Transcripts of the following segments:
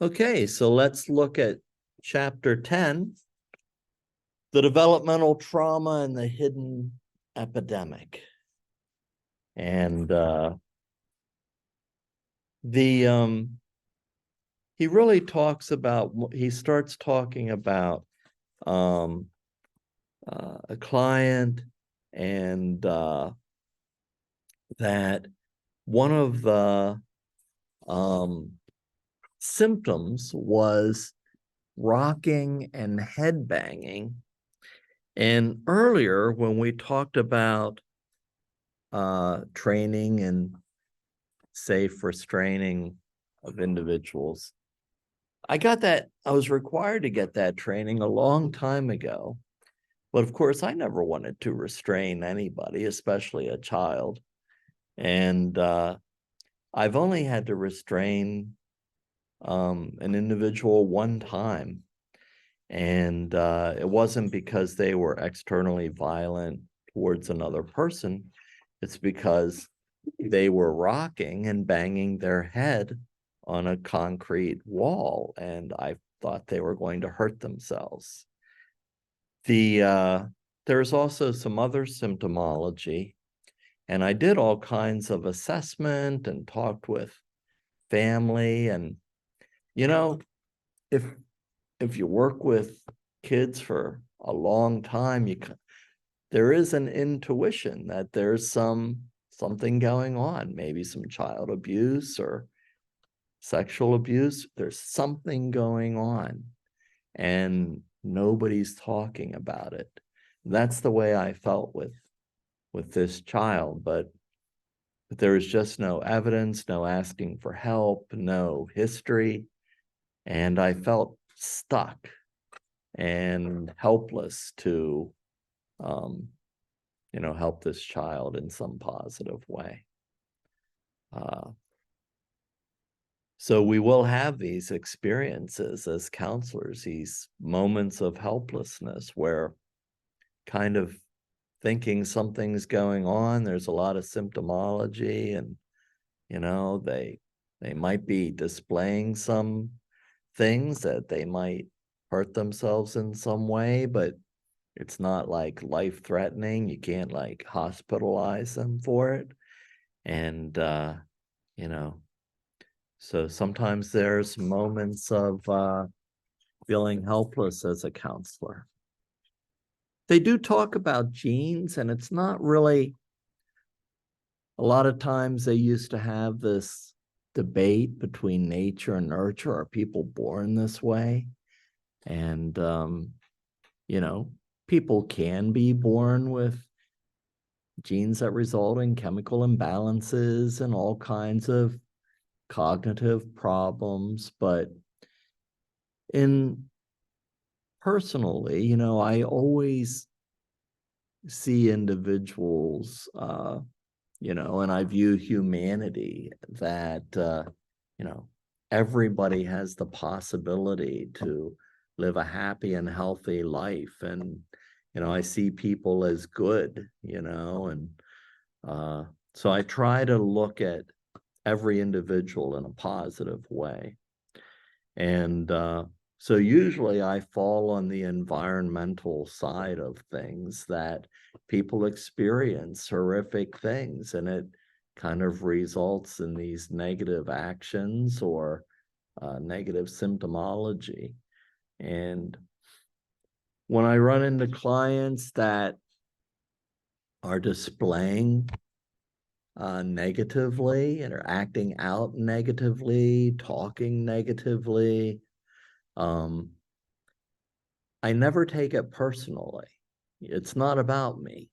Okay, so let's look at chapter 10, the developmental trauma and the hidden epidemic. And he really talks about, he starts talking about a client and that one of the symptoms was rocking and head banging. And earlier, when we talked about training and safe restraining of individuals, I was required to get that training a long time ago. But of course, I never wanted to restrain anybody, especially a child. And I've only had to restrain an individual one time. And it wasn't because they were externally violent towards another person. It's because they were rocking and banging their head on a concrete wall, and I thought they were going to hurt themselves. There's also some other symptomology, and I did all kinds of assessment and talked with family. And you know, if you work with kids for a long time, there is an intuition that there's something going on, maybe some child abuse or sexual abuse. There's something going on, and nobody's talking about it. That's the way I felt with this child, but there was just no evidence, no asking for help, no history, and I felt stuck and helpless to help this child in some positive way. So we will have these experiences as counselors, these moments of helplessness where kind of thinking something's going on, there's a lot of symptomology, and they might be displaying some things that they might hurt themselves in some way, but it's not like life-threatening. You can't like hospitalize them for it. And so sometimes there's moments of feeling helpless as a counselor. They do talk about genes, and it's not really, a lot of times they used to have this debate between nature and nurture. Are people born this way? And people can be born with genes that result in chemical imbalances and all kinds of cognitive problems. But personally, I always see individuals, and I view humanity that, everybody has the possibility to live a happy and healthy life. And, I see people as good, and so I try to look at every individual in a positive way. And so usually I fall on the environmental side of things, that people experience horrific things and it kind of results in these negative actions or negative symptomology. And when I run into clients that are displaying negatively and are acting out negatively, talking negatively, I never take it personally. It's not about me.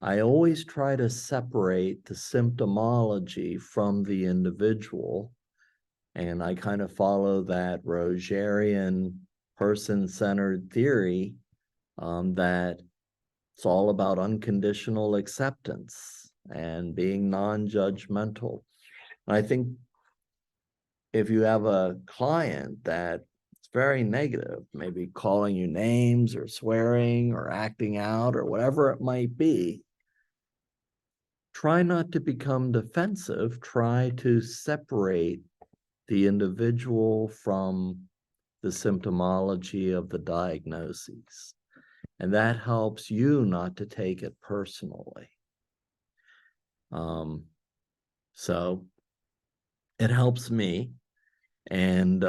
I always try to separate the symptomology from the individual. And I kind of follow that Rogerian person-centered theory that it's all about unconditional acceptance and being non-judgmental. I think if you have a client that's very negative, maybe calling you names or swearing or acting out or whatever it might be, try not to become defensive. Try to separate the individual from the symptomology of the diagnoses. And that helps you not to take it personally. So it helps me. And,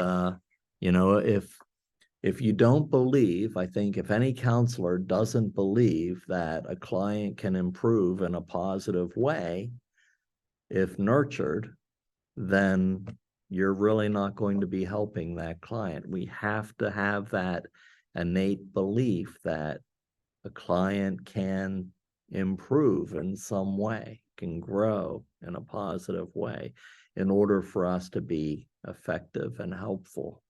you know, if you don't believe, I think if any counselor doesn't believe that a client can improve in a positive way, if nurtured, then you're really not going to be helping that client. We have to have that innate belief that a client can improve in some way, can grow in a positive way in order for us to be effective and helpful.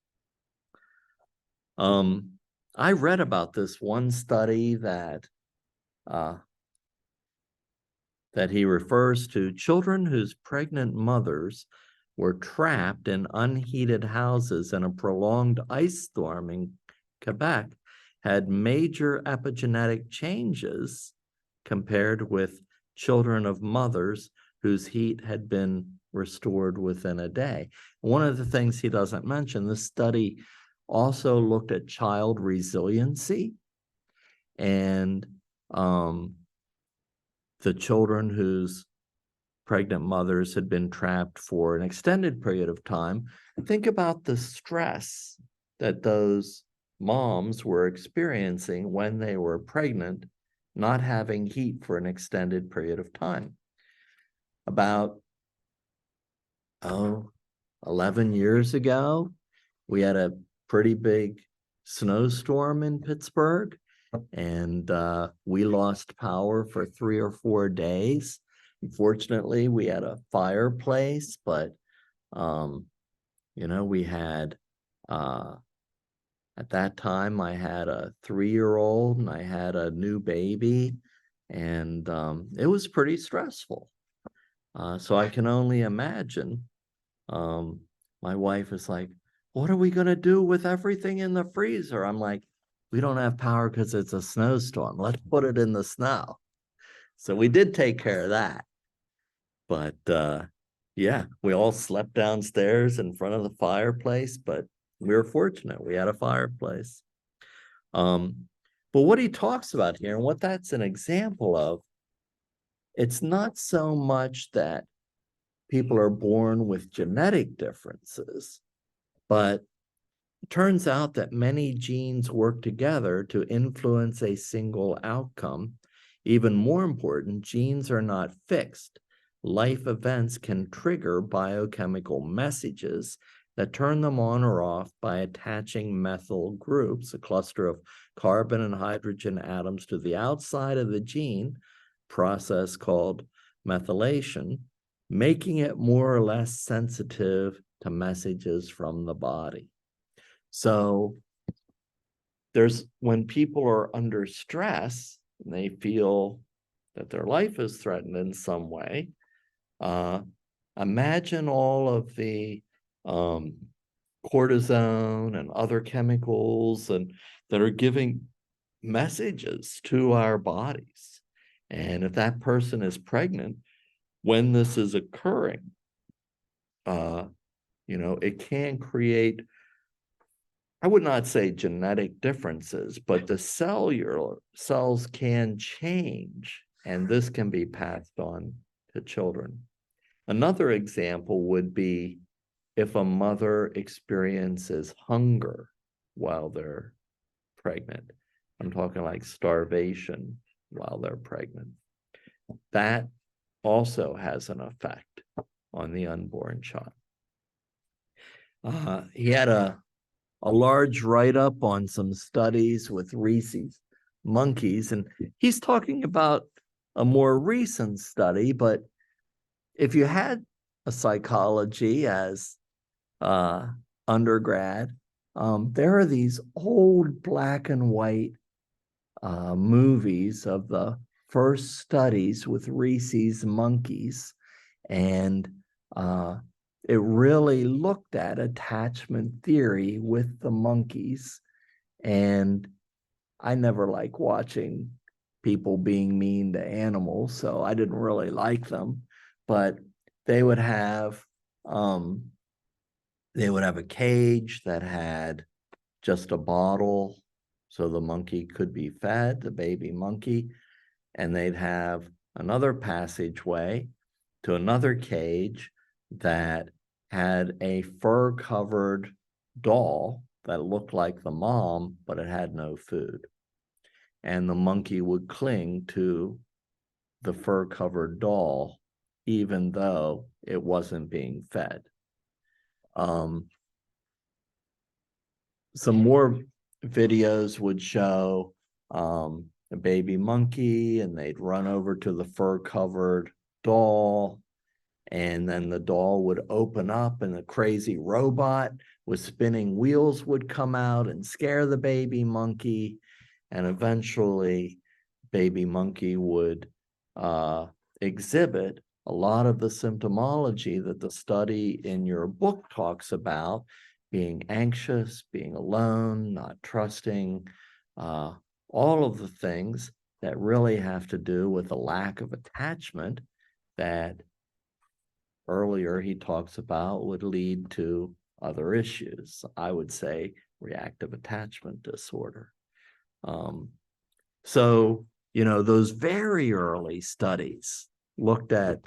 I read about this one study that he refers to. Children whose pregnant mothers were trapped in unheated houses in a prolonged ice storm in Quebec had major epigenetic changes compared with children of mothers whose heat had been restored within a day. One of the things he doesn't mention, this study also looked at child resiliency, and the children whose pregnant mothers had been trapped for an extended period of time. Think about the stress that those moms were experiencing when they were pregnant, not having heat for an extended period of time. About 11 years ago, we had a pretty big snowstorm in Pittsburgh, and we lost power for 3 or 4 days. Unfortunately, we had a fireplace, but you know, we had at that time I had a 3-year-old and I had a new baby, and it was pretty stressful. So I can only imagine. My wife is like, what are we going to do with everything in the freezer? I'm like, we don't have power because it's a snowstorm. Let's put it in the snow. So we did take care of that. But yeah, we all slept downstairs in front of the fireplace, but we were fortunate. We had a fireplace. But what he talks about here, and what that's an example of, it's not so much that people are born with genetic differences, but it turns out that many genes work together to influence a single outcome. Even more important, genes are not fixed. Life events can trigger biochemical messages that turn them on or off by attaching methyl groups, a cluster of carbon and hydrogen atoms, to the outside of the gene, process called methylation, making it more or less sensitive to messages from the body. So when people are under stress and they feel that their life is threatened in some way, imagine all of the cortisone and other chemicals that are giving messages to our bodies. And if that person is pregnant, when this is occurring, you know, it can create, I would not say genetic differences, but the cells can change, and this can be passed on to children. Another example would be if a mother experiences hunger while they're pregnant. I'm talking like starvation while they're pregnant. That also has an effect on the unborn child. He had a large write-up on some studies with rhesus monkeys, and he's talking about a more recent study, but if you had a psychology as undergrad, there are these old black and white movies of the first studies with rhesus monkeys, and it really looked at attachment theory with the monkeys. And I never like watching people being mean to animals, so I didn't really like them. But they would have They would have a cage that had just a bottle so the monkey could be fed, the baby monkey, and they'd have another passageway to another cage that had a fur-covered doll that looked like the mom, but it had no food. And the monkey would cling to the fur-covered doll, even though it wasn't being fed. Some more videos would show a baby monkey, and they'd run over to the fur-covered doll, and then the doll would open up and a crazy robot with spinning wheels would come out and scare the baby monkey, and eventually baby monkey would exhibit a lot of the symptomology that the study in your book talks about: being anxious, being alone, not trusting, all of the things that really have to do with a lack of attachment that earlier he talks about would lead to other issues. I would say reactive attachment disorder. So, you know, those very early studies looked at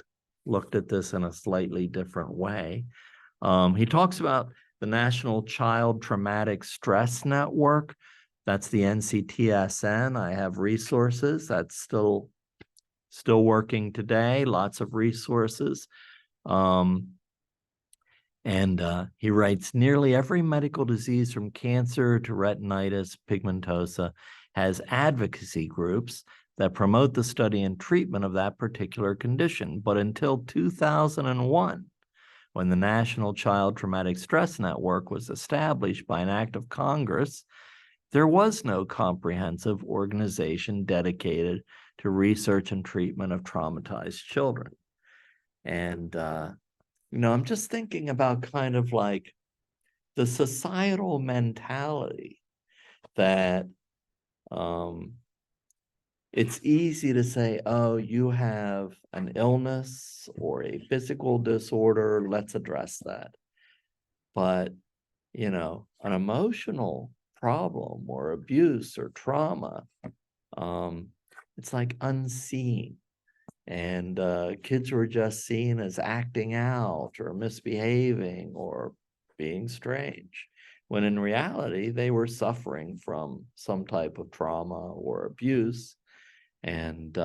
this in a slightly different way. He talks about the National Child Traumatic Stress Network. That's the NCTSN. I have resources. That's still working today. Lots of resources. He writes, nearly every medical disease from cancer to retinitis pigmentosa has advocacy groups that promote the study and treatment of that particular condition. But until 2001, when the National Child Traumatic Stress Network was established by an act of Congress, there was no comprehensive organization dedicated to research and treatment of traumatized children. And, you know, I'm just thinking about kind of like the societal mentality that it's easy to say, oh, you have an illness or a physical disorder, let's address that. But, you know, an emotional problem or abuse or trauma, it's like unseen. And kids were just seen as acting out or misbehaving or being strange, when in reality, they were suffering from some type of trauma or abuse. And,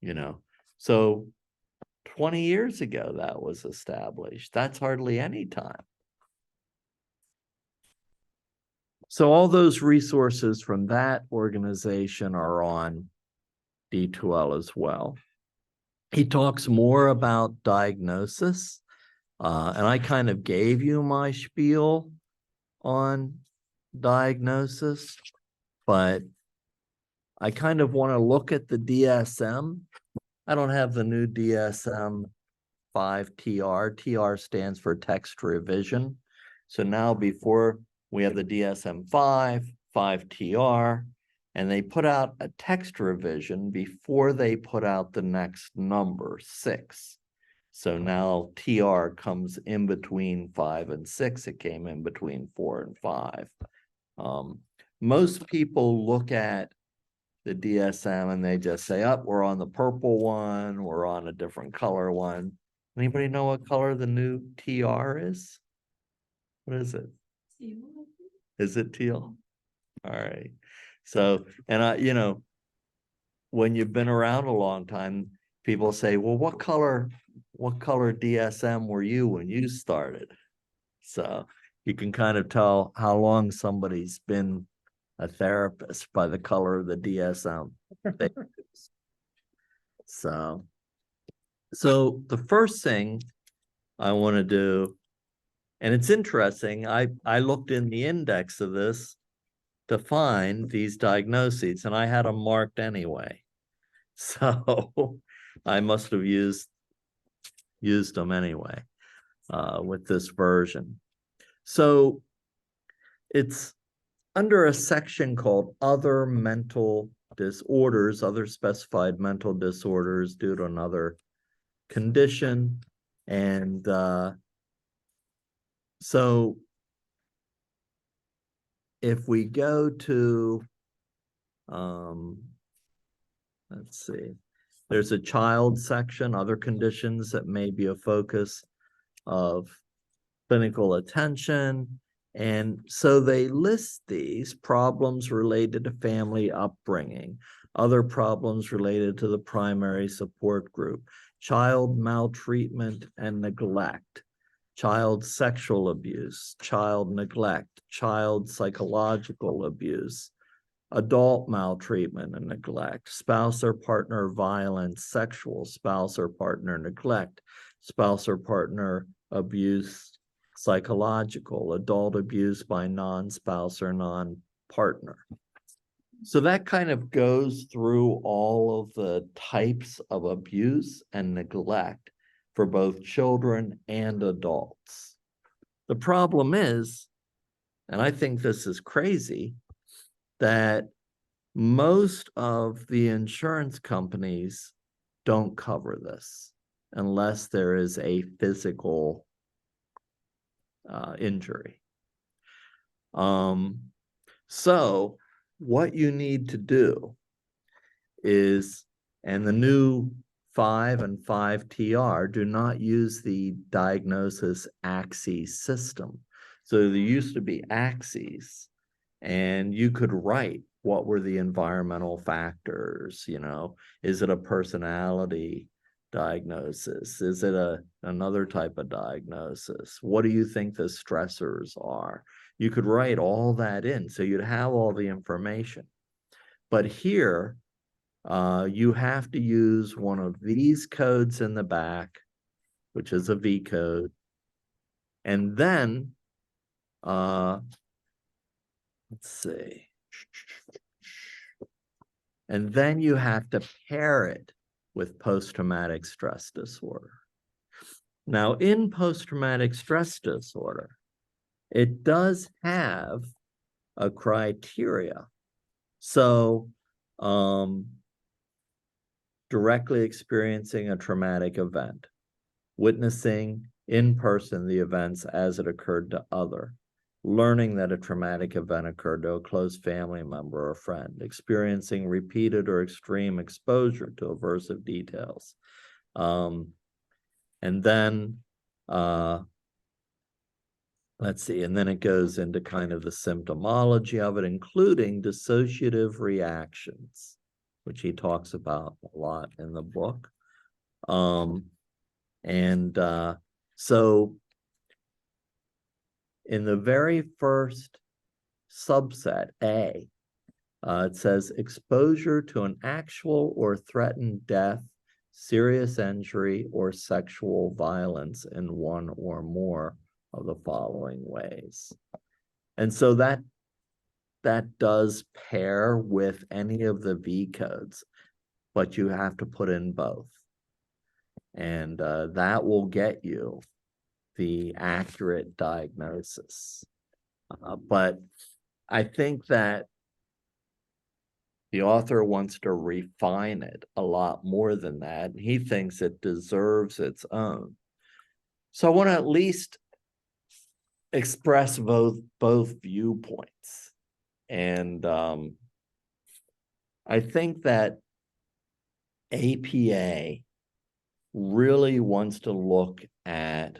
you know, so 20 years ago, that was established. That's hardly any time. So all those resources from that organization are on D2L as well. He talks more about diagnosis, and I kind of gave you my spiel on diagnosis, but I kind of want to look at the DSM. I don't have the new DSM-5 TR. TR stands for text revision. So now before we have the DSM-5, 5TR, and they put out a text revision before they put out the next number, 6. So now TR comes in between 5 and 6. It came in between 4 and 5. Most people look at the DSM and they just say, oh, we're on the purple one, we're on a different color one. Anybody know what color the new TR is? What is it? Teal. Is it teal? All right. So, and you know, when you've been around a long time, people say, well, what color DSM were you when you started? So you can kind of tell how long somebody's been a therapist by the color of the DSM. So the first thing I want to do, and it's interesting, I looked in the index of this to find these diagnoses, and I had them marked anyway. So I must have used them anyway with this version. So it's under a section called Other Mental Disorders, other specified mental disorders due to another condition. And So if we go to, let's see, there's a child section, other conditions that may be a focus of clinical attention. And so they list these problems related to family upbringing, other problems related to the primary support group, child maltreatment and neglect, child sexual abuse, child neglect, child psychological abuse, adult maltreatment and neglect, spouse or partner violence, sexual spouse or partner neglect, spouse or partner abuse, psychological, adult abuse by non-spouse or non-partner. So that kind of goes through all of the types of abuse and neglect for both children and adults. The problem is, and I think this is crazy, that most of the insurance companies don't cover this unless there is a physical injury. So what you need to do is, and the new 5 and 5TR do not use the diagnosis axis system. So there used to be axes, and you could write what were the environmental factors, you know, is it a personality diagnosis? Is it another type of diagnosis? What do you think the stressors are? You could write all that in, so you'd have all the information. But here, you have to use one of these codes in the back, which is a V code. And then, let's see. And then you have to pair it with post-traumatic stress disorder. Now, in post-traumatic stress disorder, it does have a criteria. So, directly experiencing a traumatic event, witnessing in person the events as it occurred to other, learning that a traumatic event occurred to a close family member or friend, experiencing repeated or extreme exposure to aversive details. And then, let's see, and then it goes into kind of the symptomology of it, including dissociative reactions, which he talks about a lot in the book. So in the very first subset, A, it says exposure to an actual or threatened death, serious injury, or sexual violence in one or more of the following ways. And so that does pair with any of the V codes, but you have to put in both. And that will get you the accurate diagnosis. But I think that the author wants to refine it a lot more than that. He thinks it deserves its own. So I want to at least express both viewpoints. And I think that APA really wants to look at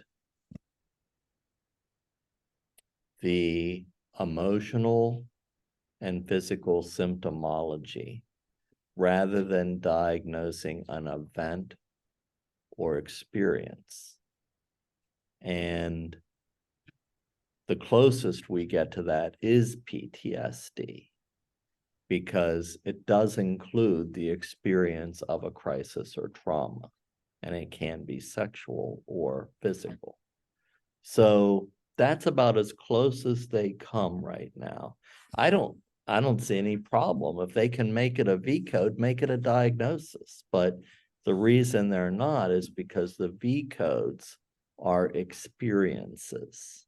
the emotional and physical symptomology rather than diagnosing an event or experience. And the closest we get to that is PTSD, because it does include the experience of a crisis or trauma, and it can be sexual or physical. So that's about as close as they come right now. I don't see any problem. If they can make it a V code, make it a diagnosis. But the reason they're not is because the V codes are experiences.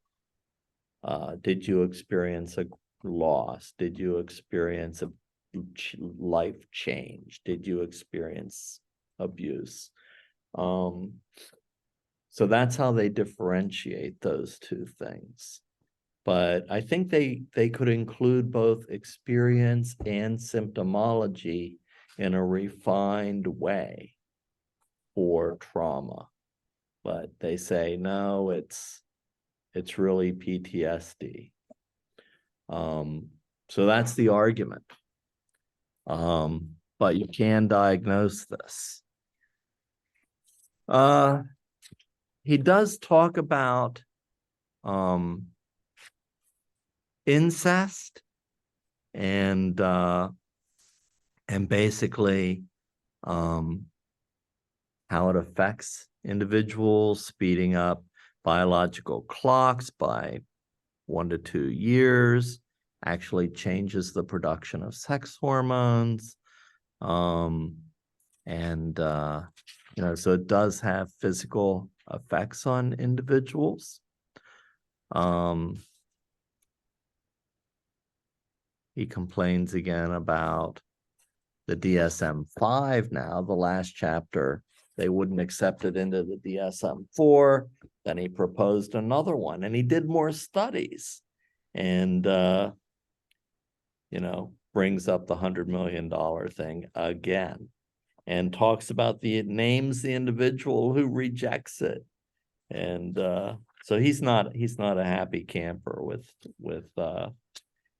Did you experience a loss? Did you experience a life change? Did you experience abuse? So that's how they differentiate those two things. But I think they could include both experience and symptomology in a refined way for trauma. But they say, no, it's really PTSD. So that's the argument. But you can diagnose this. He does talk about incest and basically how it affects individuals, speeding up biological clocks by 1 to 2 years, actually changes the production of sex hormones. So it does have physical effects on individuals. He complains again about the DSM-5 now, the last chapter. They wouldn't accept it into the DSM-4. Then he proposed another one, and he did more studies, and brings up the $100 million thing again, and talks about names the individual who rejects it, and so he's not a happy camper with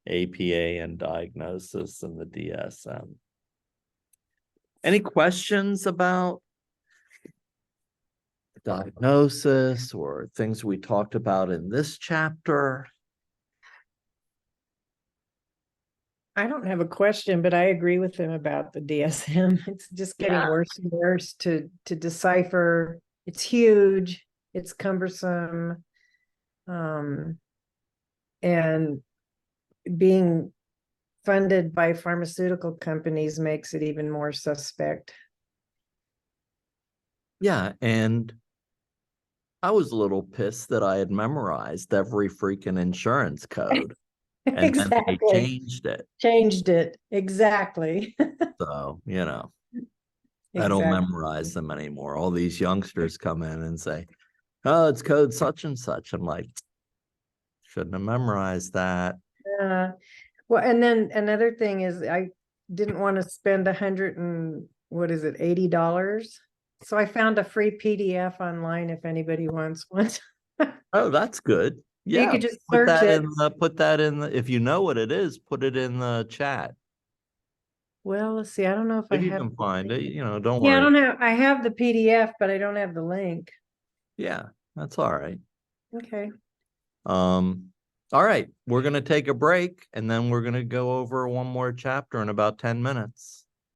APA and diagnosis and the DSM. Any questions about diagnosis or things we talked about in this chapter? I don't have a question, but I agree with him about the DSM. It's just getting worse and worse to decipher. It's huge, it's cumbersome, and being funded by pharmaceutical companies makes it even more suspect. Yeah, and I was a little pissed that I had memorized every freaking insurance code. And exactly. then they changed it. Exactly. So, I Exactly. don't memorize them anymore. All these youngsters come in and say, oh, it's code such and such. I'm like, shouldn't have memorized that. Well, and then another thing is I didn't want to spend $80. So I found a free PDF online if anybody wants one. Oh, that's good. Yeah, you could just put search it. Put that in the, if you know what it is, put it in the chat. Well, let's see. I don't know if If I you have. can find it, don't Yeah, worry. I have the PDF, but I don't have the link. Yeah, that's all right. Okay. All right, we're going to take a break, and then we're going to go over one more chapter in about 10 minutes.